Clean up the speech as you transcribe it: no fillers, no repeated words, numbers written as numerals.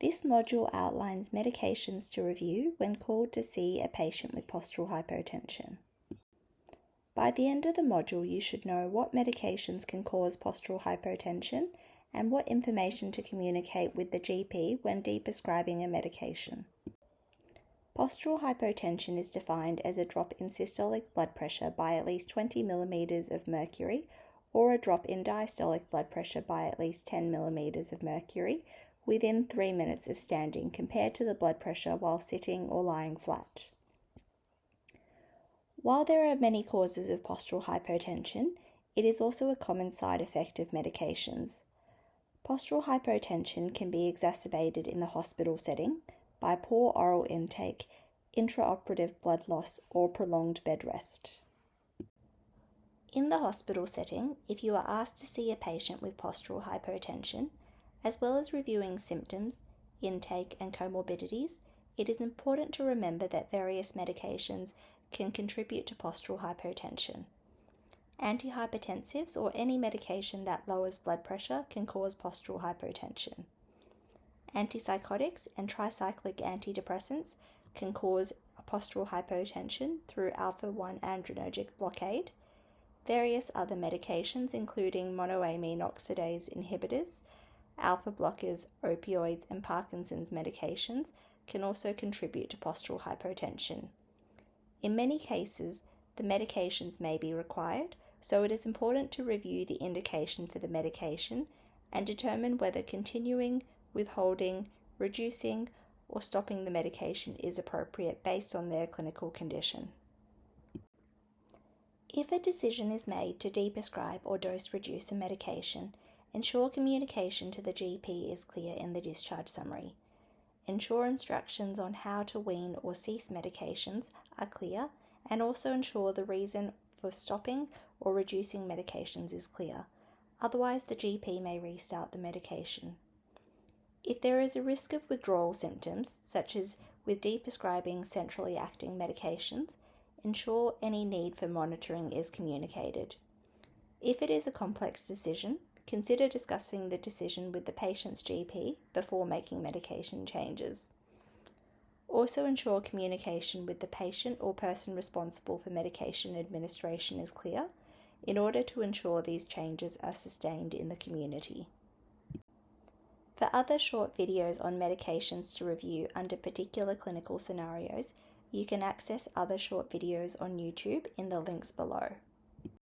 This module outlines medications to review when called to see a patient with postural hypotension. By the end of the module, you should know what medications can cause postural hypotension and what information to communicate with the GP when deprescribing a medication. Postural hypotension is defined as a drop in systolic blood pressure by at least 20 millimeters of mercury or a drop in diastolic blood pressure by at least 10 millimeters of mercury within 3 minutes of standing compared to the blood pressure while sitting or lying flat. While there are many causes of postural hypotension, it is also a common side effect of medications. Postural hypotension can be exacerbated in the hospital setting by poor oral intake, intraoperative blood loss, or prolonged bed rest. In the hospital setting, if you are asked to see a patient with postural hypotension, as well as reviewing symptoms, intake, and comorbidities, it is important to remember that various medications can contribute to postural hypotension. Antihypertensives or any medication that lowers blood pressure can cause postural hypotension. Antipsychotics and tricyclic antidepressants can cause postural hypotension through alpha-1 adrenergic blockade. Various other medications, including monoamine oxidase inhibitors, alpha blockers, opioids, and Parkinson's medications, can also contribute to postural hypotension. In many cases, the medications may be required, so it is important to review the indication for the medication and determine whether continuing, withholding, reducing, or stopping the medication is appropriate based on their clinical condition. If a decision is made to deprescribe or dose reduce a medication, ensure communication to the GP is clear in the discharge summary. Ensure instructions on how to wean or cease medications are clear, and also ensure the reason for stopping or reducing medications is clear. Otherwise, the GP may restart the medication. If there is a risk of withdrawal symptoms, such as with deprescribing centrally acting medications, ensure any need for monitoring is communicated. If it is a complex decision, consider discussing the decision with the patient's GP before making medication changes. Also ensure communication with the patient or person responsible for medication administration is clear in order to ensure these changes are sustained in the community. For other short videos on medications to review under particular clinical scenarios, you can access other short videos on YouTube in the links below.